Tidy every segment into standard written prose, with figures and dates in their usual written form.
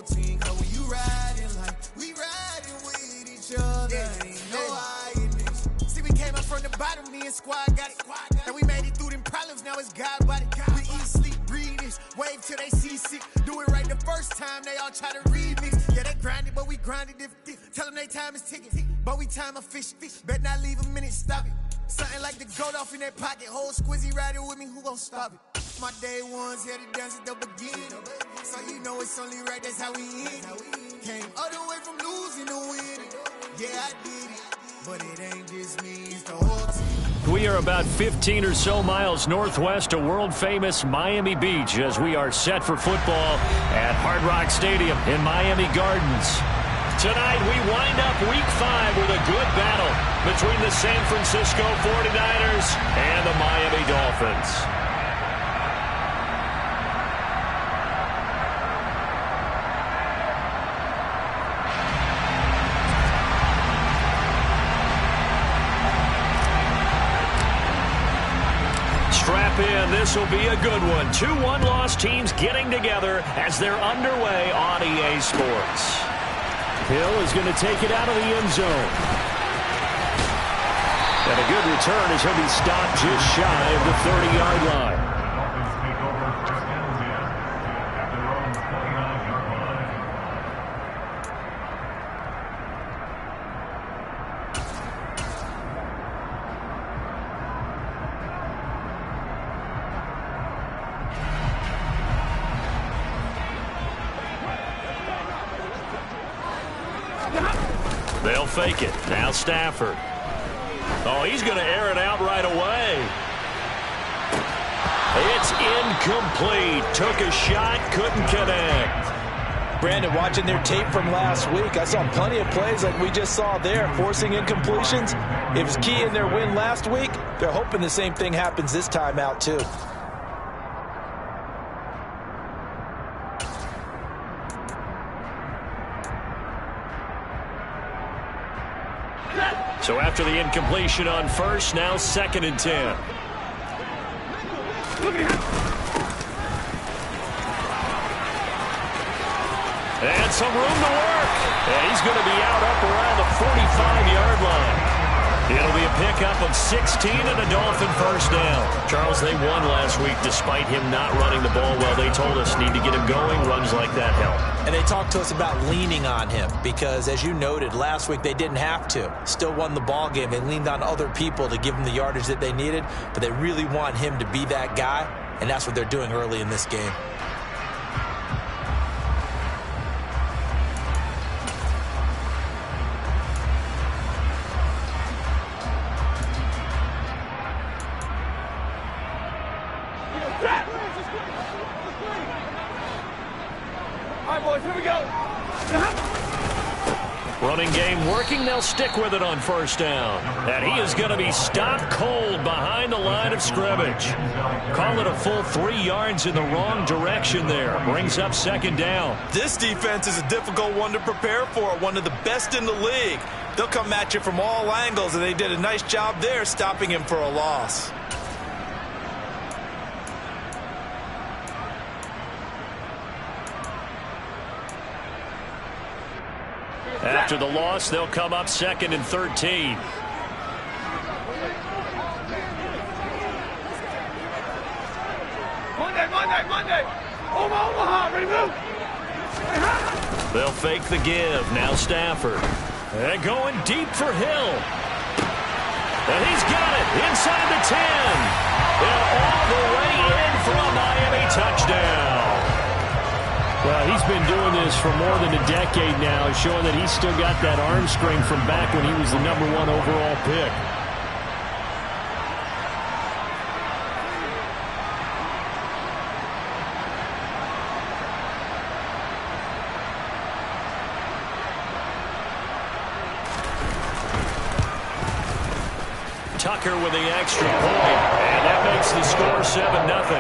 team. Cause when you riding like we riding with each other, ain't no hiding this. See, we came up from the bottom, me and squad got it. And we made it through them problems, now it's God body. We eat, sleep, breathe this, wave till they see sick. Do it right the first time, they all try to remix. Yeah, they grinded, but we grinded if tell them they time is ticking. But we time a fish. Bet not leave a minute, stop it. Something like the goat off in that pocket. Whole squizzy riding with me, who gon' stop it? My day ones here to dance at the beginning. So you know it's only right, that's how we end. Came all the way from losing to winning. Yeah, I did it. But it ain't just me, it's the whole team. We are about 15 or so miles northwest of world-famous Miami Beach as we are set for football at Hard Rock Stadium in Miami Gardens. Tonight, we wind up Week 5 with a good battle between the San Francisco 49ers and the Miami Dolphins. Strap in, this will be a good one. 2 one-loss teams getting together as they're underway on EA Sports. Hill is going to take it out of the end zone. And a good return as he'll be stopped just shy of the 30-yard line. They'll fake it. Now Stafford. Oh, he's going to air it out right away. It's incomplete. Took a shot, couldn't connect. Brandon, watching their tape from last week, I saw plenty of plays like we just saw there, forcing incompletions. It was key in their win last week. They're hoping the same thing happens this time out, too. So after the incompletion on first, now 2nd and 10. And some room to work. And he's going to be out up around the 45-yard line. It'll be a pickup of 16 and a Dolphin first down. Charles, they won last week despite him not running the ball well. They told us need to get him going. Runs like that help. And they talked to us about leaning on him because, as you noted, last week they didn't have to. Still won the ball game. They leaned on other people to give them the yardage that they needed, but they really want him to be that guy, and that's what they're doing early in this game. Running game working, they'll stick with it on first down. And he is going to be stopped cold behind the line of scrimmage. Call it a full 3 yards in the wrong direction there. Brings up 2nd down. This defense is a difficult one to prepare for, one of the best in the league. They'll come at you from all angles, and they did a nice job there stopping him for a loss. After the loss, they'll come up 2nd and 13. Monday. Omaha, ready to move. They'll fake the give. Now Stafford. And going deep for Hill. And he's got it inside the 10. And all the way in for a Miami touchdown. Well, he's been doing this for more than a decade now, showing that he's still got that arm strength from back when he was the #1 overall pick. Tucker with the extra point, and that makes the score 7-0.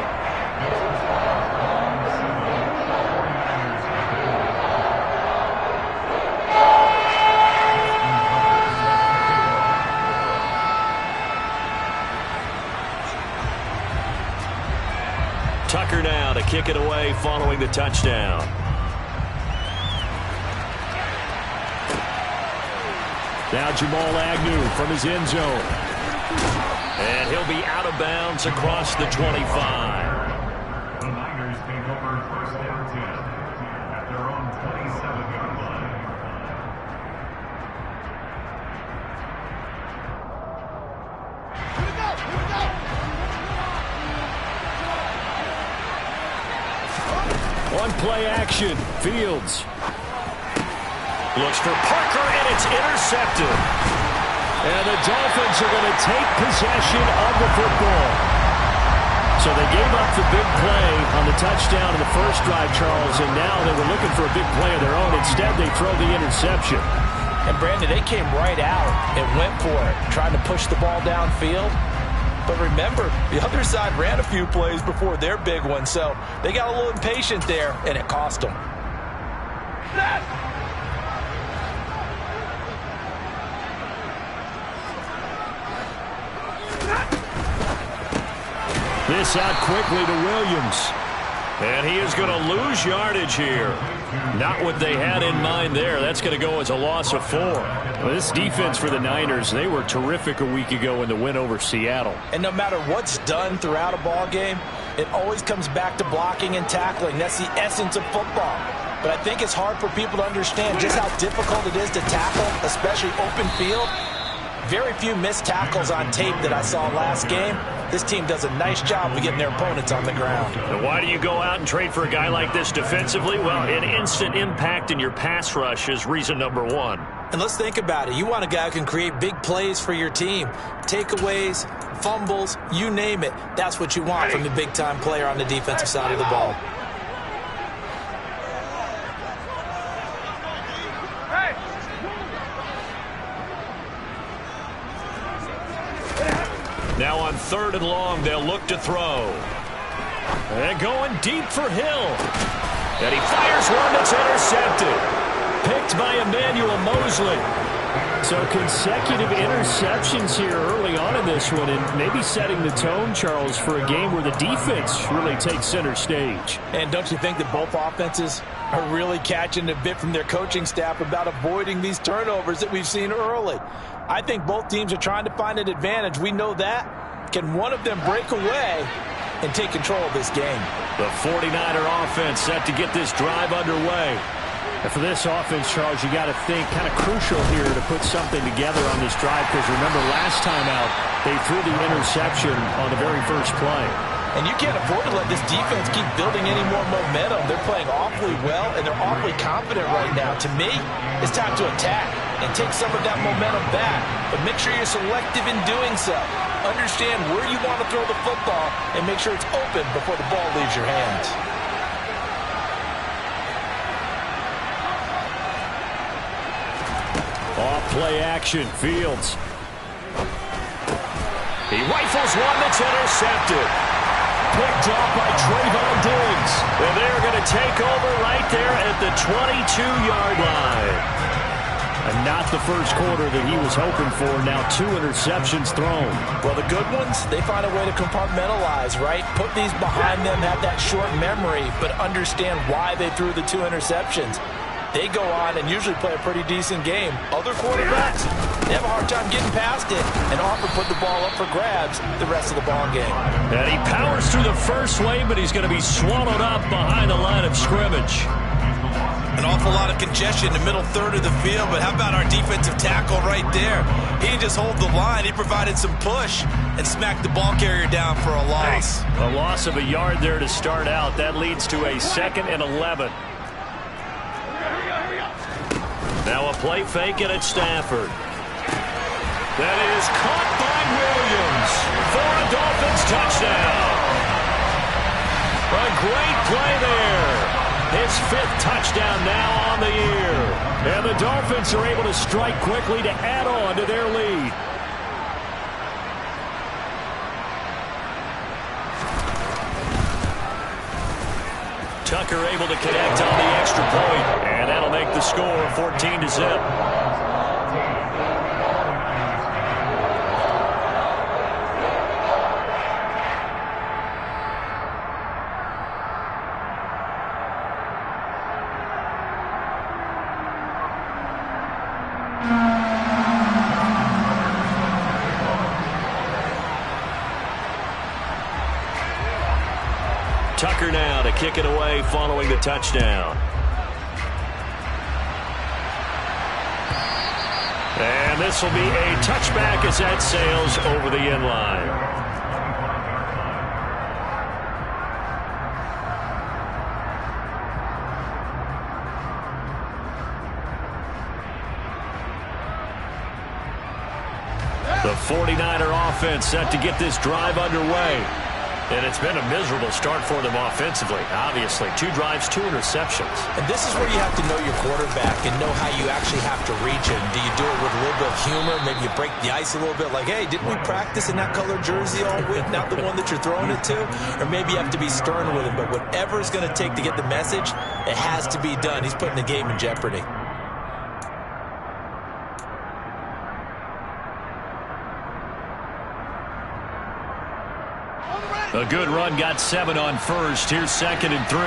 Tucker now to kick it away following the touchdown. Now Jamal Agnew from his end zone. And he'll be out of bounds across the 25. The Niners take over first down 10 at their own 27-yard line. On play action, Fields. Looks for Parker, and it's intercepted. And the Dolphins are going to take possession of the football. So they gave up the big play on the touchdown in the first drive, Charles, and now they were looking for a big play of their own. Instead, they throw the interception. And, Brandon, they came right out and went for it, trying to push the ball downfield. But remember, the other side ran a few plays before their big one, so they got a little impatient there, and it cost them. This out quickly to Williams. And he is going to lose yardage here. Not what they had in mind there. That's going to go as a loss of 4. Well, this defense for the Niners, they were terrific a week ago in the win over Seattle. And no matter what's done throughout a ball game, it always comes back to blocking and tackling. That's the essence of football. But I think it's hard for people to understand just how difficult it is to tackle, especially open field. Very few missed tackles on tape that I saw last game. This team does a nice job of getting their opponents on the ground. And why do you go out and trade for a guy like this defensively? Well, an instant impact in your pass rush is reason number 1. And let's think about it. You want a guy who can create big plays for your team. Takeaways, fumbles, you name it. That's what you want from the big-time player on the defensive side of the ball. Now on 3rd and long, they'll look to throw. And going deep for Hill. And he fires one that's intercepted. Picked by Emmanuel Mosley. So consecutive interceptions here early on in this one, and maybe setting the tone, Charles, for a game where the defense really takes center stage. And don't you think that both offenses are really catching a bit from their coaching staff about avoiding these turnovers that we've seen early? I think both teams are trying to find an advantage. We know that. Can one of them break away and take control of this game? The 49er offense set to get this drive underway. And for this offense, Charles, you got to think kind of crucial here to put something together on this drive, because remember last time out, they threw the interception on the very first play. And you can't afford to let this defense keep building any more momentum. They're playing awfully well, and they're awfully confident right now. To me, it's time to attack and take some of that momentum back. But make sure you're selective in doing so. Understand where you want to throw the football and make sure it's open before the ball leaves your hands. Off play action, Fields. He rifles one that's intercepted. Picked off by Trayvon Diggs. And they're going to take over right there at the 22-yard line. And not the first quarter that he was hoping for. Now 2 interceptions thrown. Well, the good ones, they find a way to compartmentalize, right? Put these behind them, have that short memory, but understand why they threw the 2 interceptions. They go on and usually play a pretty decent game. Other quarterbacks, they have a hard time getting past it and often put the ball up for grabs the rest of the ball game. And he powers through the first wave, but he's going to be swallowed up behind the line of scrimmage. An awful lot of congestion in the middle third of the field, but how about our defensive tackle right there? He didn't just hold the line. He provided some push and smacked the ball carrier down for a loss. A loss of a yard there to start out. That leads to a 2nd and 11. Now a play fake, and it's Stafford. That is caught by Williams for a Dolphins touchdown. A great play there. His 5th touchdown now on the year. And the Dolphins are able to strike quickly to add on to their lead. Tucker able to connect on the extra point, and that'll make the score 14-0. kick it away following the touchdown. And this will be a touchback as that sails over the end line. The 49er offense set to get this drive underway. And it's been a miserable start for them offensively. Obviously, 2 drives, 2 interceptions. And this is where you have to know your quarterback and know how you actually have to reach him. Do you do it with a little bit of humor? Maybe you break the ice a little bit like, hey, didn't we practice in that color jersey all week, not the one that you're throwing it to? Or maybe you have to be stern with him. But whatever it's going to take to get the message, it has to be done. He's putting the game in jeopardy. A good run, got 7 on first. Here's 2nd and 3.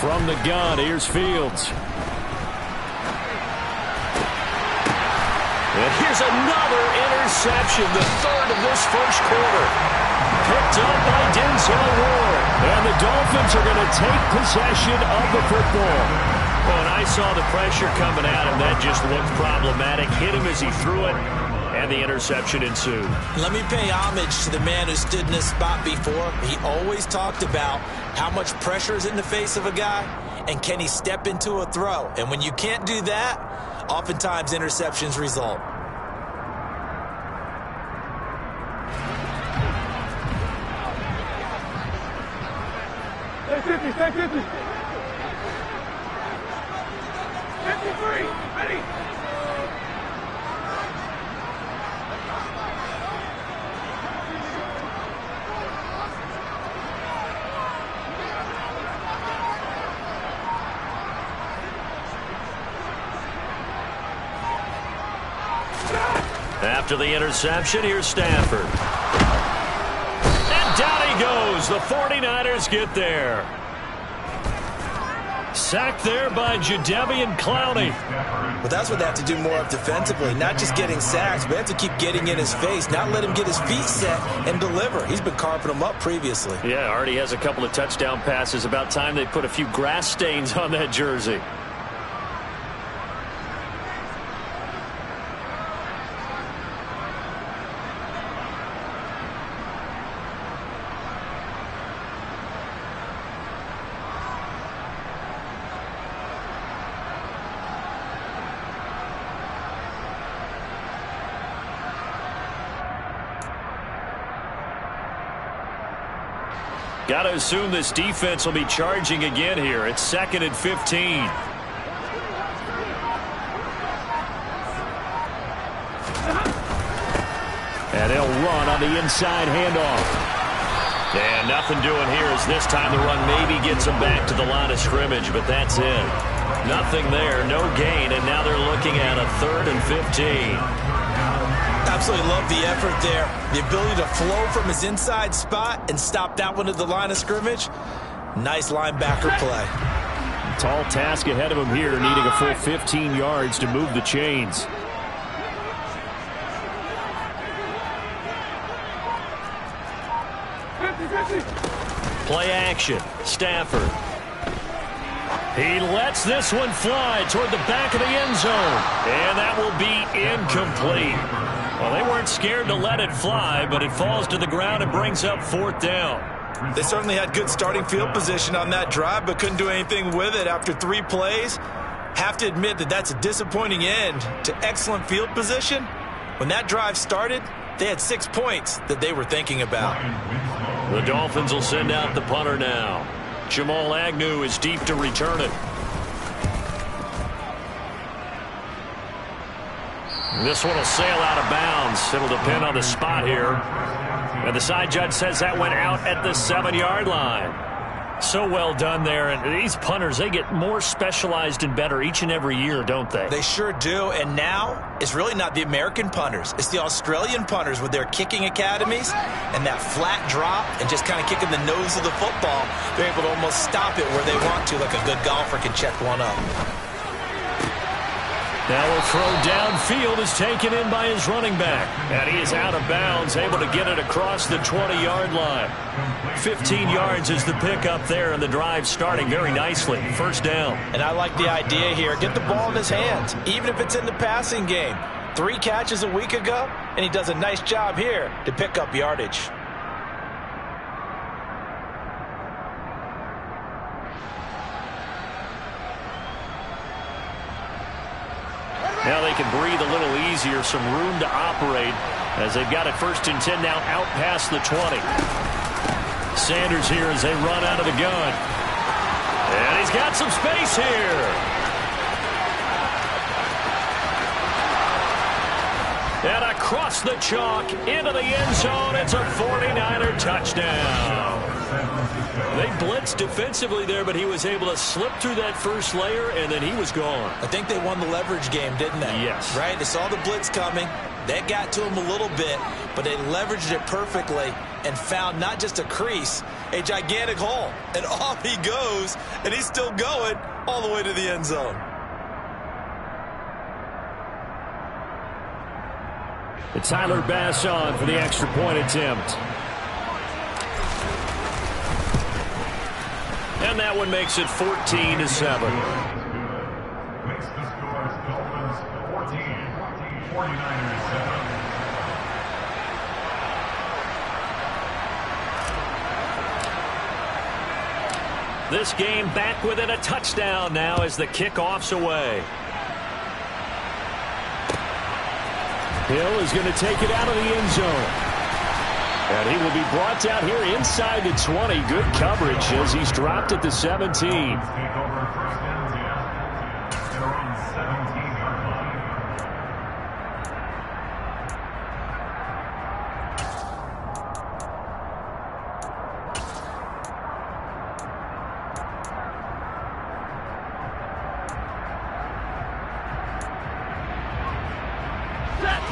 From the gun, here's Fields. And here's another interception, the 3rd of this first quarter. Picked up by Denzel Ward. And the Dolphins are going to take possession of the football. Well, when I saw the pressure coming at him, that just looked problematic. Hit him as he threw it. And the interception ensued. Let me pay homage to the man who stood in this spot before. He always talked about how much pressure is in the face of a guy and can he step into a throw. And when you can't do that, oftentimes interceptions result. Stay 50. 53, ready. After the interception, here's Stafford. And down he goes. The 49ers get there. Sacked there by Jadeveon Clowney. But that's what they have to do more of defensively. Not just getting sacks, but they have to keep getting in his face. Not let him get his feet set and deliver. He's been carping them up previously. Yeah, already has a couple of touchdown passes. About time they put a few grass stains on that jersey. Got to assume this defense will be charging again here. It's 2nd and 15. And they'll run on the inside handoff. And nothing doing here as this time the run maybe gets them back to the line of scrimmage, but that's it. Nothing there, no gain, and now they're looking at a 3rd and 15. Absolutely love the effort there. The ability to flow from his inside spot and stop that one at the line of scrimmage. Nice linebacker play. Tall task ahead of him here, needing a full 15 yards to move the chains. Play action. Stafford. He lets this one fly toward the back of the end zone. And that will be incomplete. Well, they weren't scared to let it fly, but it falls to the ground and brings up 4th down. They certainly had good starting field position on that drive, but couldn't do anything with it after 3 plays. Have to admit that that's a disappointing end to excellent field position. When that drive started, they had 6 points that they were thinking about. The Dolphins will send out the punter now. Jamal Agnew is deep to return it. This one will sail out of bounds. It'll depend on the spot here. And the side judge says that went out at the 7-yard line. So well done there. And these punters, they get more specialized and better each and every year, don't they? They sure do. And now it's really not the American punters. It's the Australian punters with their kicking academies and that flat drop and just kind of kicking the nose of the football. They're able to almost stop it where they want to, like a good golfer can check one up. Now a throw downfield is taken in by his running back. And he is out of bounds, able to get it across the 20-yard line. 15 yards is the pickup there, and the drive starting very nicely. First down. And I like the idea here. Get the ball in his hands, even if it's in the passing game. 3 catches a week ago, and he does a nice job here to pick up yardage. Now they can breathe a little easier, some room to operate as they've got it 1st and 10 now out past the 20. Sanders here as they run out of the gun. And he's got some space here. And across the chalk into the end zone, it's a 49er touchdown. They blitzed defensively there, but he was able to slip through that first layer, and then he was gone. I think they won the leverage game, didn't they? Yes. Right? They saw the blitz coming. That got to him a little bit, but they leveraged it perfectly and found not just a crease, a gigantic hole. And off he goes, and he's still going all the way to the end zone. It's Tyler Bass on for the extra point attempt. And that one makes it 14-7. Makes the scores Dolphins 14, 49ers 7. This game back within a touchdown now as the kickoff's away. Hill is going to take it out of the end zone. And he will be brought down here inside the 20. Good coverage as he's dropped at the 17. Take over 1st and 10. They're on 17-yard line.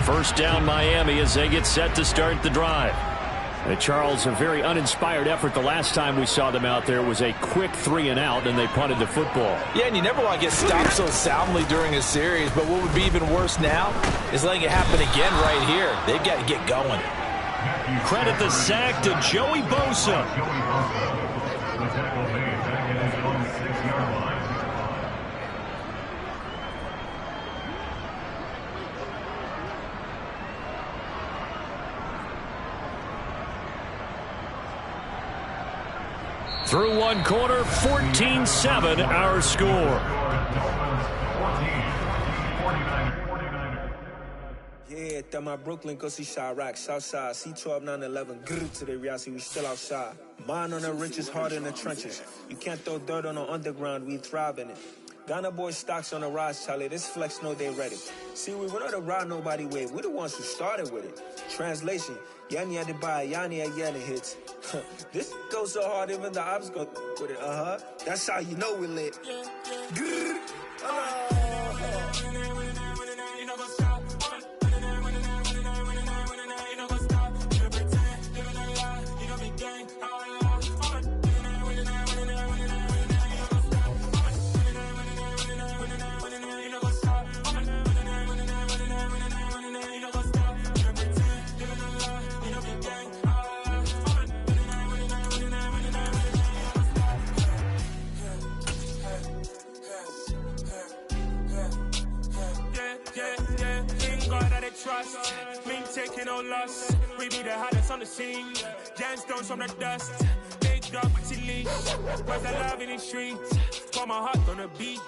First down Miami as they get set to start the drive. And Charles, a very uninspired effort the last time we saw them out there was a quick 3-and-out, and they punted the football. Yeah, and you never want to get stopped so soundly during a series, but what would be even worse now is letting it happen again right here. They've got to get going. Credit the sack to Joey Bosa. The tackle made back at his own 6-yard line. Through one quarter, 14-7 our score. Yeah, that my Brooklyn, go see Chirac, Southside, C12, 911, grrr to the reality, we still outside. Mine on the riches, hard in the trenches. You can't throw dirt on the underground, we thrive in it. Ghana boys stocks on the rise, Charlie, this flex know they ready. See, we were not to ride nobody way, we the ones who started with it. Translation, Yanni had to buy, Yanni had Yanni hits. This goes so hard, even the ops go with it, That's how you know we lit. Grrr. Trust, me taking no loss. We be the hottest on the scene. Gemstones from the dust. Big dog with leash. Where's the love in the streets? Pour my heart on the beat.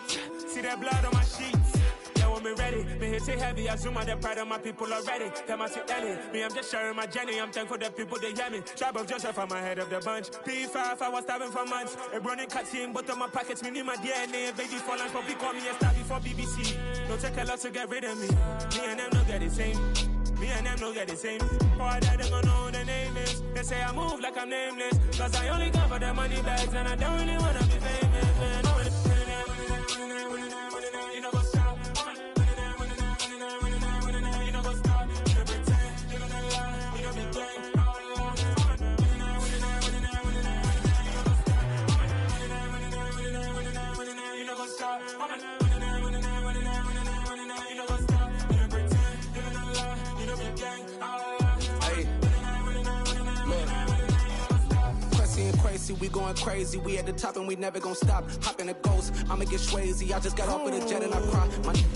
See that blood on my sheets. Yeah, when me ready, me hit it heavy. I zoom out the pride of my people already. Tell my sit Ellie. Me, I'm just sharing my journey. I'm thankful the people they hear me. Tribe of Joseph, I'm ahead of the bunch. P5, I was starving for months. A running cutscene, but on my pockets, me need my DNA. Baby for lunch, but we call me a star before BBC. Don't take a lot to get rid of me. Me and them don't get the same. Me and them don't get the same. All that they gonna know who the name is. They say I move like I'm nameless. Cause I only come for the money bags and I don't really wanna be famous, man. You know what's up? You know what's up? You know pretend, you know lie, you know be gang. You know what's up? we going crazy. We at the top and we never gonna stop. Hop in a ghost, I'ma get swayzy. I just got off of the jet and I cry.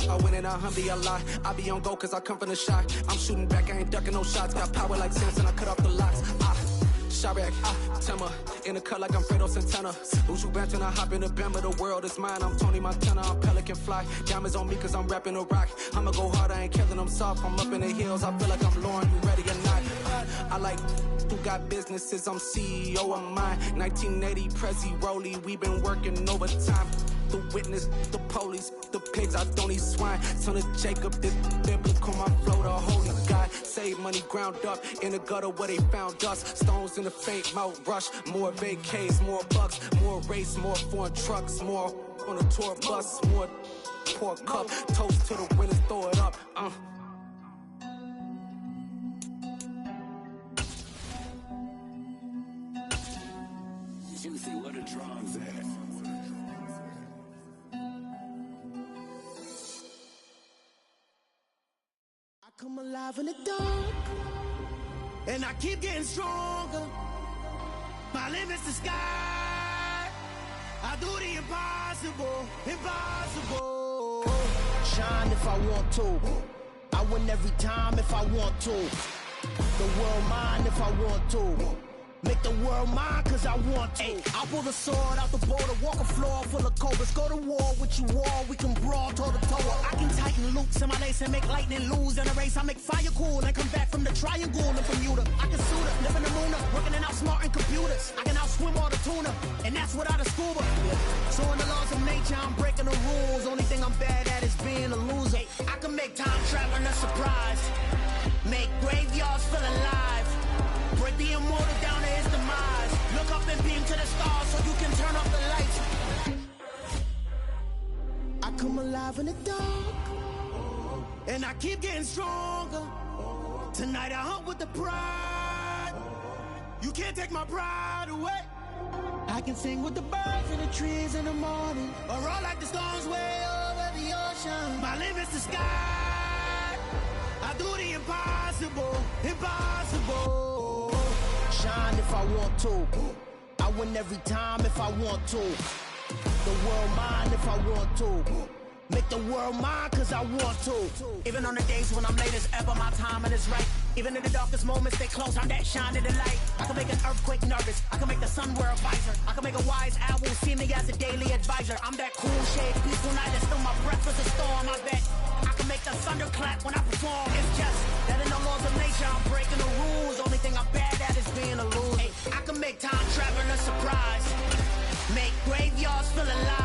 I win in a Humvee a lot. I be on go cause I come from the shot. I'm shooting back, I ain't ducking no shots. Got power like Samson, I cut off the locks. Chirac, Timmer, in the cut like I'm Fredo Santana. Who's you benching? I hop in the Bama, the world is mine. I'm Tony Montana, I'm Pelican Fly. Diamonds on me cause I'm rapping a rock. I'ma go hard, I ain't killing them soft. I'm up in the hills, I feel like I'm Lauren, you ready or not? I like who got businesses, I'm CEO of mine. 1980 Prezi Rolly, we been working overtime. The witness, the police, the pigs, I don't eat swine. Son of Jacob, this biblical, my flow, the holy God. Save money ground up in the gutter where they found us. Stones in the faint mouth rush. More vacays, more bucks, more race, more foreign trucks, more on a tour bus, more pour cup. Toast to the winners, throw it up. Juicy, what a drums at? Come alive in the dark, and I keep getting stronger. My limit's the sky. I do the impossible, impossible. Shine if I want to. I win every time if I want to. The world mine if I want to. Make the world mine cause I want to. Ay, I pull the sword out the border, walk a floor full of cobras. Go to war with you all, we can brawl toe to toe. I can tighten loops in my lace and make lightning lose in a race. I make fire cool and come back from the triangle in Bermuda. I can suit up, live in the moon up, working and outsmarting computers. I can outswim all the tuna, and that's without a scuba. So in the laws of nature, I'm breaking the rules. Only thing I'm bad at is being a loser. Ay, I can make time traveling a surprise. Make graveyards feel alive. Break the immortal down to his demise. Look up and beam to the stars so you can turn off the lights. I come alive in the dark, and I keep getting stronger. Tonight I hunt with the pride. You can't take my pride away. I can sing with the birds and the trees in the morning, or roll like the storms way over the ocean. My limit's the sky. I do the impossible, impossible. Shine if I want to. I win every time if I want to. The world mine if I want to. Make the world mine cause I want to. Even on the days when I'm late as ever, my timing is right. Even in the darkest moments, stay close, I'm that shining the light. I can make an earthquake nervous, I can make the sun wear a visor. I can make a wise owl see me as a daily advisor. I'm that cool shade, peaceful night, and still my breath is a storm. I bet I can make the thunder clap when I perform. It's just that in the laws of nature, I'm breaking the rules. Only thing I'm bad at is being a loser. Ay, I can make time traveling a surprise. Make graveyards feel alive.